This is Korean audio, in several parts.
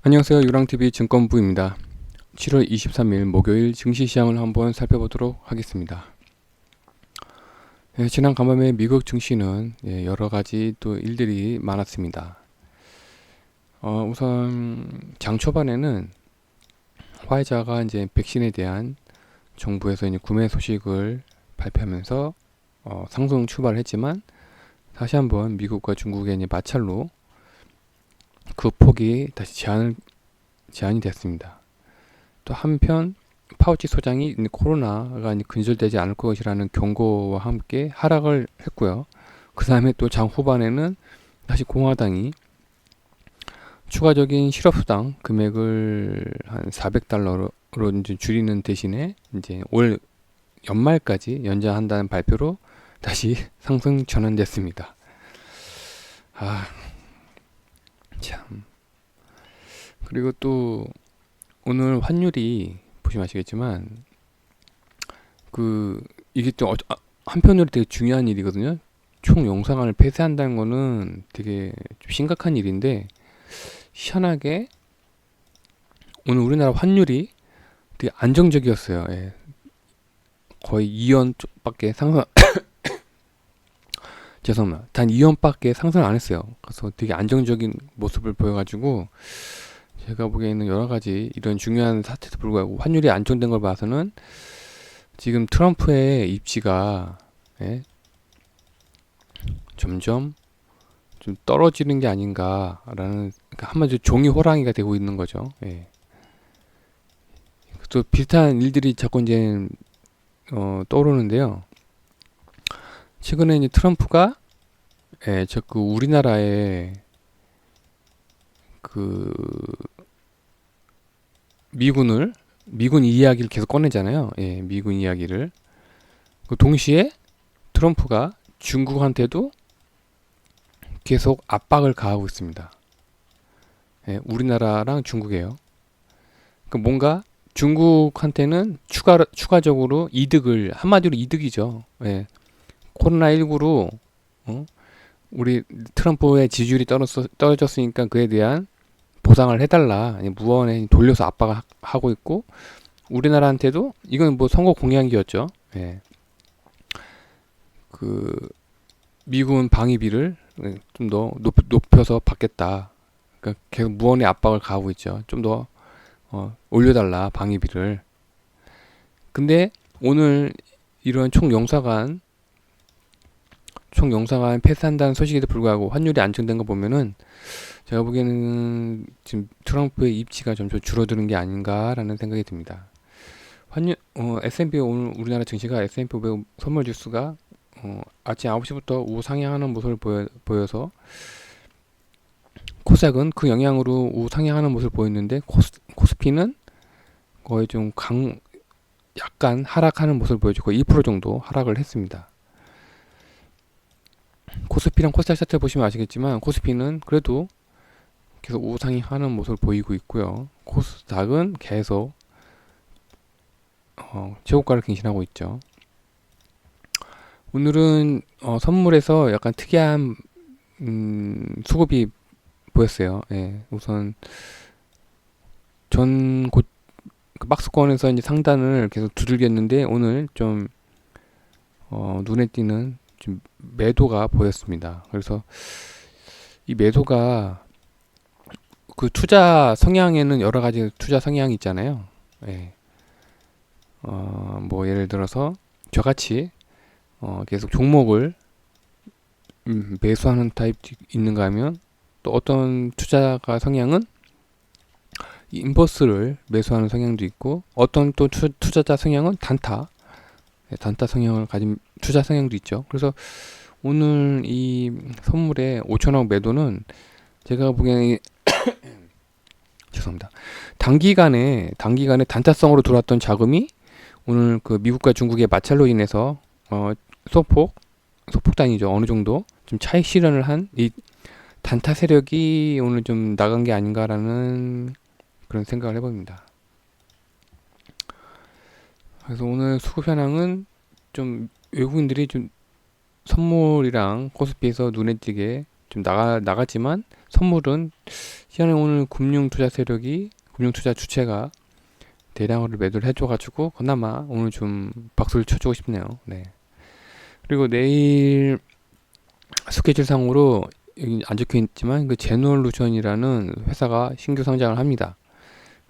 안녕하세요. 유랑TV 증권부입니다. 7월 23일 목요일 증시시장을 한번 살펴보도록 하겠습니다. 지난 간밤에 미국 증시는 여러가지 또 일들이 많았습니다. 우선 장 초반에는 화이자가 이제 백신에 대한 정부에서 이제 구매 소식을 발표하면서 상승 출발을 했지만, 다시 한번 미국과 중국의 이제 마찰로 그 폭이 다시 제한이 됐습니다. 또 한편 파우치 소장이 코로나가 근절되지 않을 것이라는 경고와 함께 하락을 했고요. 그 다음에 또 장 후반에는 다시 공화당이 추가적인 실업수당 금액을 한 400달러로 이제 줄이는 대신에 이제 올 연말까지 연장한다는 발표로 다시 상승 전환됐습니다. 참. 그리고 또 오늘 환율이 보시면 아시겠지만 이게 또 한편으로 되게 중요한 일이거든요. 총 영상을 폐쇄한다는 거는 되게 좀 심각한 일인데, 희한하게 오늘 우리나라 환율이 되게 안정적이었어요. 거의 2원밖에 상승 죄송합니다. 단 2원밖에 상승 안 했어요. 그래서 되게 안정적인 모습을 보여가지고 제가 보기에는 여러 가지 이런 중요한 사태도 불구하고 환율이 안정된 걸 봐서는 지금 트럼프의 입지가 점점 좀 떨어지는 게 아닌가라는, 그러니까 한마디로 종이 호랑이가 되고 있는 거죠. 또 비슷한 일들이 자꾸 이제 떠오르는데요. 최근에 이제 트럼프가 자꾸 우리나라의 그 미군 이야기를 계속 꺼내잖아요. 미군 이야기를. 동시에 트럼프가 중국한테도 계속 압박을 가하고 있습니다. 우리나라랑 중국이에요. 뭔가 중국한테는 추가적으로 이득을, 한마디로 이득이죠. 코로나19로 우리 트럼프의 지지율이 떨어졌으니까 그에 대한 보상을 해달라, 무언에 돌려서 압박을 하고 있고, 우리나라한테도 이건 뭐 선거 공약이었죠. 그 미군 방위비를 좀 더 높여서 받겠다. 그러니까 계속 무언의 압박을 가하고 있죠. 좀 더 올려달라, 방위비를. 근데 오늘 이런 총영사관 폐쇄한다는 소식에도 불구하고 환율이 안정된 거 보면은, 제가 보기에는 지금 트럼프의 입지가 점점 줄어드는 게 아닌가라는 생각이 듭니다. S&P, 오늘 우리나라 증시가 S&P 500 선물 지수가 아침 9시부터 우상향하는 모습을 보여서 코스닥은 그 영향으로 우상향하는 모습을 보였는데, 코스피는 거의 좀 약간 하락하는 모습을 보여주고 2% 정도 하락을 했습니다. 코스피랑 코스닥 차트 보시면 아시겠지만, 코스피는 그래도 계속 우상향하는 모습을 보이고 있고요. 코스닥은 계속 최고가를 갱신하고 있죠. 오늘은 선물에서 약간 특이한 수급이 보였어요. 우선 그 박스권에서 이제 상단을 계속 두들겼는데, 오늘 좀 눈에 띄는 좀 매도가 보였습니다. 그래서 이 매도가 그 투자 성향에는 여러 가지 투자 성향이 있잖아요. 뭐 예를 들어서 저같이 계속 종목을 매수하는 타입이 있는가 하면, 또 어떤 투자가 성향은 인버스를 매수하는 성향도 있고, 어떤 또 투자자 성향은 단타 성향을 가진 투자 성향도 있죠. 그래서 오늘 이 선물의 5천억 매도는 제가 보기에는 죄송합니다. 단기간에 단타성으로 들어왔던 자금이 오늘 그 미국과 중국의 마찰로 인해서 소폭단이죠. 어느 정도 좀 차익 실현을 한 이 단타 세력이 오늘 좀 나간 게 아닌가라는 그런 생각을 해봅니다. 그래서 오늘 수급 현황은 좀 외국인들이 좀 선물이랑 코스피에서 눈에 띄게 좀 나갔지만, 선물은 시장에 오늘 금융투자 세력이 금융투자 주체가 대량으로 매도를 해줘가지고 그나마 오늘 좀 박수를 쳐주고 싶네요. 네. 그리고 내일 스케줄상으로 여기 안 적혀 있지만 그 제너럴루션이라는 회사가 신규 상장을 합니다.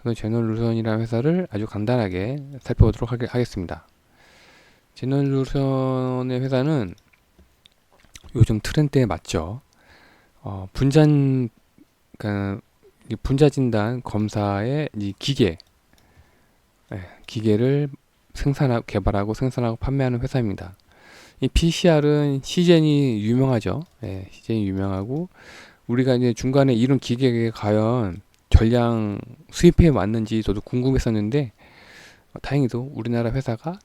그 제너럴루션이라는 회사를 아주 간단하게 살펴보도록 하겠습니다. 제너럴루션의 회사는 요즘 트렌드에 맞죠. 분산 그러니까 이 분자 진단 검사의 이 기계를 개발하고 생산하고 판매하는 회사입니다. 이 PCR은 시젠이 유명하죠. 시젠이 유명하고 우리가 이제 중간에 이런 기계가 과연 전량 수입해 왔는지 저도 궁금했었는데 다행히도 우리나라 회사가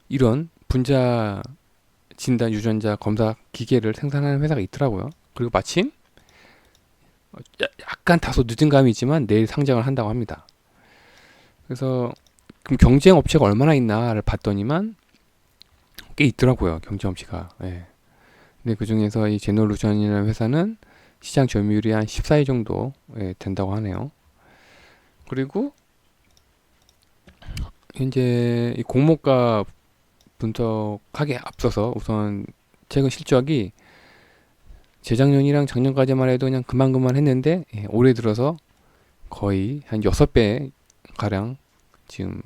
이런 분자 진단 유전자 검사 기계를 생산하는 회사가 있더라고요. 그리고 마침 약간 다소 늦은 감이지만 내일 상장을 한다고 합니다. 그래서 그럼 경쟁 업체가 얼마나 있나를 봤더니만 꽤 있더라고요. 경쟁 업체가. 예. 근데 그 중에서 이 제너루션이라는 회사는 시장 점유율이 한 14위 정도 된다고 하네요. 그리고 현재 이 공모가 분석하기에 앞서서 우선 최근 실적이 재작년이랑 작년까지만 해도 그냥 그만 했는데 올해 들어서 거의 한 6배 가량 지금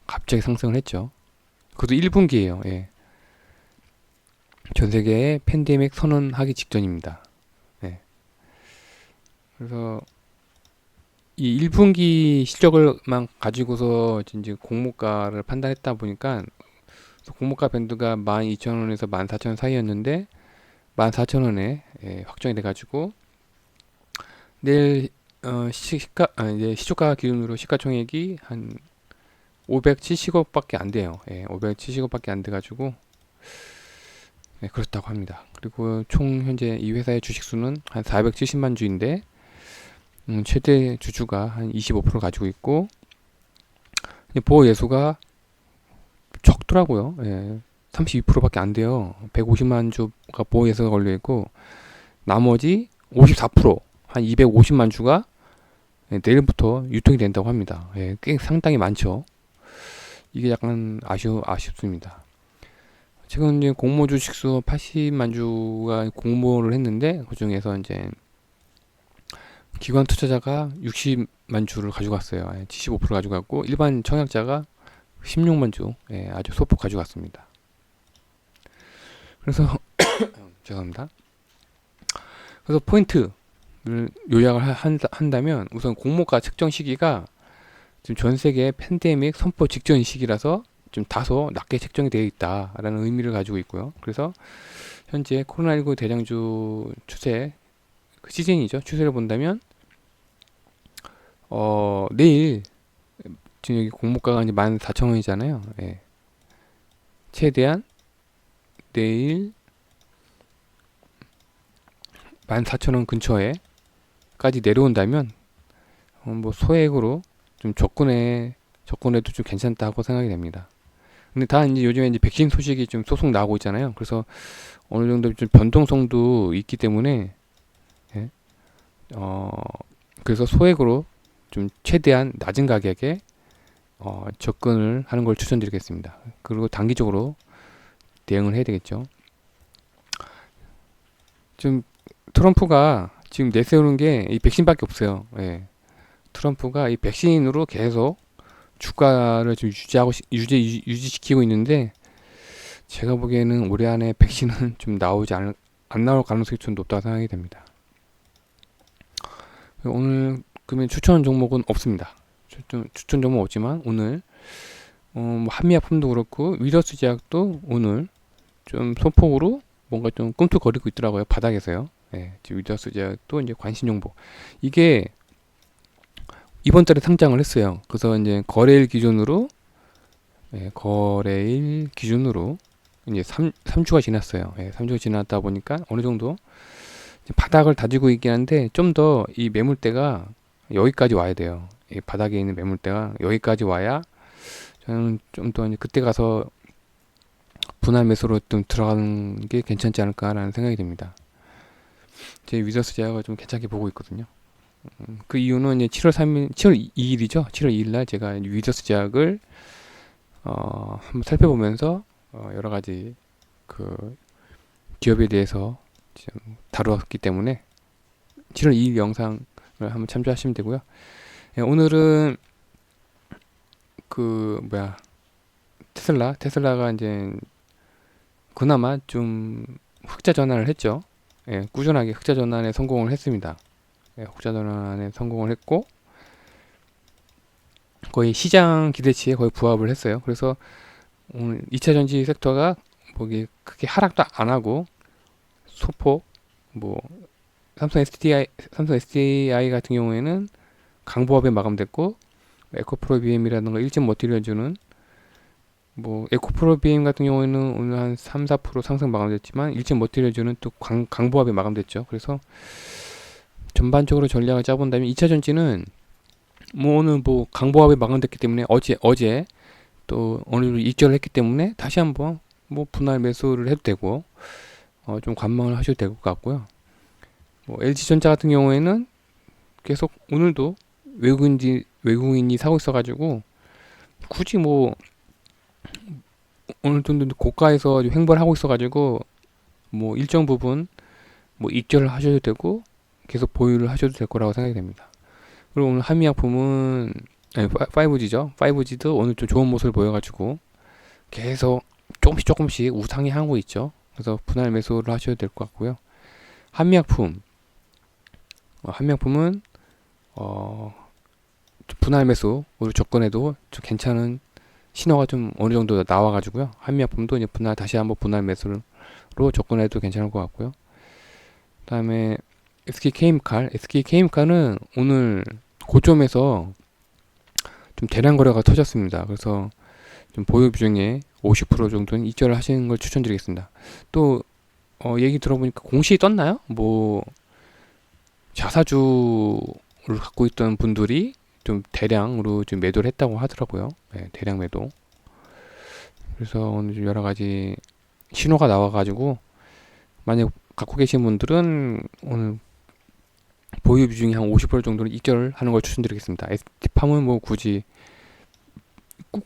갑자기 상승을 했죠. 그것도 1분기예요. 예. 전 세계에 팬데믹 선언하기 직전입니다. 예. 그래서 이 1분기 실적을만 가지고서 이제 공모가를 판단했다 보니까 공모가 밴드가 12,000원에서 14,000원 사이였는데 14,000원에 확정이 돼가지고 내일 이제 시초가 기준으로 시가총액이 한 570억밖에 안 돼요. 570억밖에 안 돼가지고 그렇다고 합니다. 그리고 총 현재 이 회사의 주식수는 한 470만 주인데 최대 주주가 한 25% 가지고 있고 보호 예수가 적더라고요. 32%밖에 안 돼요. 150만 주가 보호 예수가 걸려 있고 나머지 54% 한 250만 주가 내일부터 유통이 된다고 합니다. 꽤 상당히 많죠. 이게 약간 아쉽습니다. 지금 이제 공모 주식수 80만 주가 공모를 했는데 그 중에서 이제 기관 투자자가 60만 주를 가져갔어요. 75% 가져갔고 일반 청약자가 16만 주 아주 소폭 가져갔습니다. 그래서 죄송합니다. 그래서 포인트를 요약을 한다면 우선 공모가 책정 시기가 지금 전 세계 팬데믹 선포 직전 시기라서 좀 다소 낮게 책정이 되어 있다라는 의미를 가지고 있고요. 그래서 현재 코로나19 대장주 추세 그 시즌이죠. 추세를 본다면 내일 지금 여기 공모가가 이제 14,000원이잖아요. 최대한 내일 14,000원 근처에까지 내려온다면 뭐 소액으로 좀 접근해도 좀 괜찮다고 생각이 됩니다. 근데 다 이제 요즘에 이제 백신 소식이 좀 쏙쏙 나오고 있잖아요. 그래서 어느 정도 좀 변동성도 있기 때문에 그래서 소액으로 좀 최대한 낮은 가격에 접근을 하는 걸 추천드리겠습니다. 그리고 단기적으로 대응을 해야 되겠죠. 지금 트럼프가 지금 내세우는 게 이 백신밖에 없어요. 트럼프가 이 백신으로 계속 주가를 좀 유지시키고 있는데 제가 보기에는 올해 안에 백신은 좀 안 나올 가능성이 좀 높다고 생각이 됩니다. 오늘 그러면 추천 종목은 없습니다. 추천 종목 없지만 오늘 뭐 한미약품도 그렇고 위러스 제약도 오늘 좀 소폭으로 뭔가 좀 꿈틀거리고 있더라고요. 바닥에서요. 지금 위러스 제약도 이제 관심 종목. 이게 이번 달에 상장을 했어요. 그래서 이제 거래일 기준으로 이제 3주가 지났어요. 3주가 지났다 보니까 어느 정도 바닥을 다지고 있긴 한데 좀 더 이 매물대가 여기까지 와야 돼요. 이 바닥에 있는 매물대가 여기까지 와야 저는 좀 더 그때 가서 분할 매수로 좀 들어가는 게 괜찮지 않을까라는 생각이 듭니다. 제 위더스 제약을 좀 괜찮게 보고 있거든요. 그 이유는 이제 7월 2일이죠. 7월 2일 날 제가 위더스 제약을 한번 살펴보면서 여러 가지 그 기업에 대해서 지금 다루었기 때문에 7월 2일 영상을 한번 참조하시면 되고요. 예, 오늘은 그 뭐야 테슬라가 이제 그나마 좀 흑자 전환을 했죠. 예, 꾸준하게 흑자 전환에 성공을 했습니다. 예, 흑자 전환에 성공을 했고 거의 시장 기대치에 거의 부합을 했어요. 그래서 오늘 2차 전지 섹터가 뭐기 크게 하락도 안 하고 소폭 뭐 삼성 SDI 같은 경우에는 강보합에 마감됐고 에코프로 BM이라든가 일진 머티리얼즈는 뭐 에코프로 BM 같은 경우에는 오늘 한 3, 4% 상승 마감됐지만 일진 머티리얼즈는 또 강보합에 마감됐죠. 그래서 전반적으로 전략을 짜본다면 2차 전지는 뭐 오늘 뭐 강보합에 마감됐기 때문에 어제 또 어느 정도 익절을 했기 때문에 다시 한번 뭐 분할 매수를 해도 되고 좀 관망을 하셔도 될 것 같고요. 뭐 LG전자 같은 경우에는 계속 오늘도 외국인이 사고 있어가지고 굳이 뭐 어느 정도 고가에서 횡보를 하고 있어가지고 뭐 일정 부분 뭐 익절을 하셔도 되고 계속 보유를 하셔도 될 거라고 생각이 됩니다. 그리고 오늘 한미약품은 5G죠. 5G도 오늘 좀 좋은 모습을 보여가지고 계속 조금씩 우상향 하고 있죠. 그래서 분할 매수를 하셔도 될 것 같고요. 한미약품은 분할 매수로 접근해도 좀 괜찮은 신호가 좀 어느 정도 나와가지고요. 한미약품도 이제 다시 한번 분할 매수로 접근해도 괜찮을 것 같고요. 그다음에 SK케이미칼은 오늘 고점에서 좀 대량 거래가 터졌습니다. 그래서 좀 보유 비중에 50% 정도는 익절을 하시는 걸 추천드리겠습니다. 또 얘기 들어보니까 공시 떴나요? 뭐 자사주를 갖고 있던 분들이 좀 대량으로 좀 매도를 했다고 하더라고요. 네, 대량 매도. 그래서 오늘 좀 여러 가지 신호가 나와가지고 만약 갖고 계신 분들은 오늘 보유 비중이 한 50% 정도는 익절을 하는 걸 추천드리겠습니다. ST팜은 뭐 굳이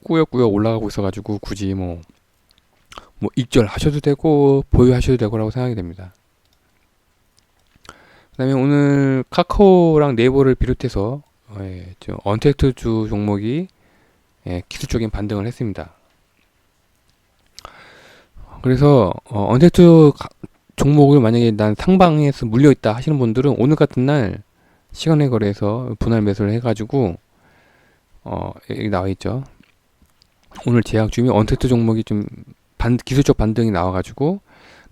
꾸역꾸역 올라가고 있어가지고 굳이 뭐 익절 하셔도 되고 보유하셔도 되고라고 생각이 됩니다. 그다음에 오늘 카카오랑 네이버를 비롯해서 언택트주 종목이 기술적인 반등을 했습니다. 그래서 언택트 종목을 만약에 난 상방에서 물려있다 하시는 분들은 오늘 같은 날 시간의 거래에서 분할 매수를 해가지고 여기 나와있죠. 오늘 제약 중에 언택트 종목이 좀 기술적 반등이 나와가지고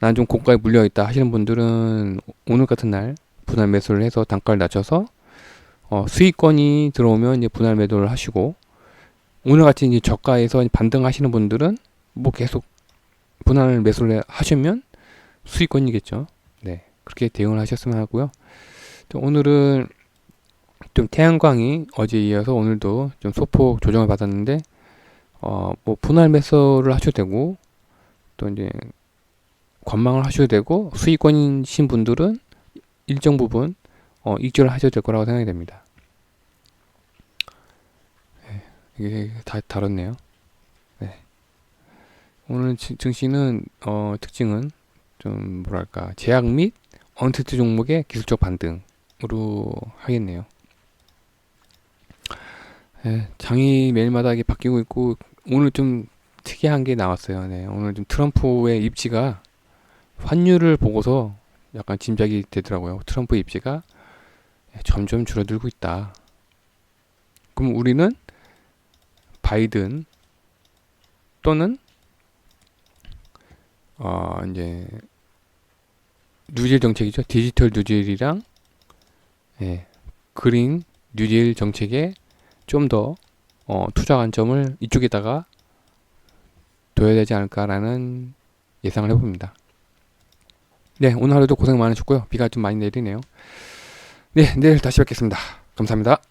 난 좀 고가에 물려있다 하시는 분들은 오늘 같은 날 분할 매수를 해서 단가를 낮춰서 수익권이 들어오면 이제 분할 매도를 하시고 오늘 같이 이제 저가에서 반등하시는 분들은 뭐 계속 분할 매수를 하시면 수익권이겠죠. 네, 그렇게 대응을 하셨으면 하고요. 오늘은 좀 태양광이 어제 이어서 오늘도 좀 소폭 조정을 받았는데 뭐 분할 매수를 하셔도 되고 또 이제 관망을 하셔도 되고 수익권이신 분들은 일정 부분 익절을 하셔도 될 거라고 생각이 됩니다. 네, 이게 다 다뤘네요. 네. 오늘 증시는 특징은 좀 뭐랄까 제약 및 언택트 종목의 기술적 반등으로 하겠네요. 네, 장이 매일마다 이게 바뀌고 있고 오늘 좀 특이한 게 나왔어요. 네, 오늘 좀 트럼프의 입지가 환율을 보고서 약간 짐작이 되더라고요. 트럼프 입지가 점점 줄어들고 있다. 그럼 우리는 바이든 또는 이제 뉴딜 정책이죠. 디지털 뉴딜이랑 그린 뉴딜 정책에 좀 더 투자 관점을 이쪽에다가 둬야 되지 않을까라는 예상을 해봅니다. 네, 오늘 하루도 고생 많으셨고요. 비가 좀 많이 내리네요. 네, 내일 다시 뵙겠습니다. 감사합니다.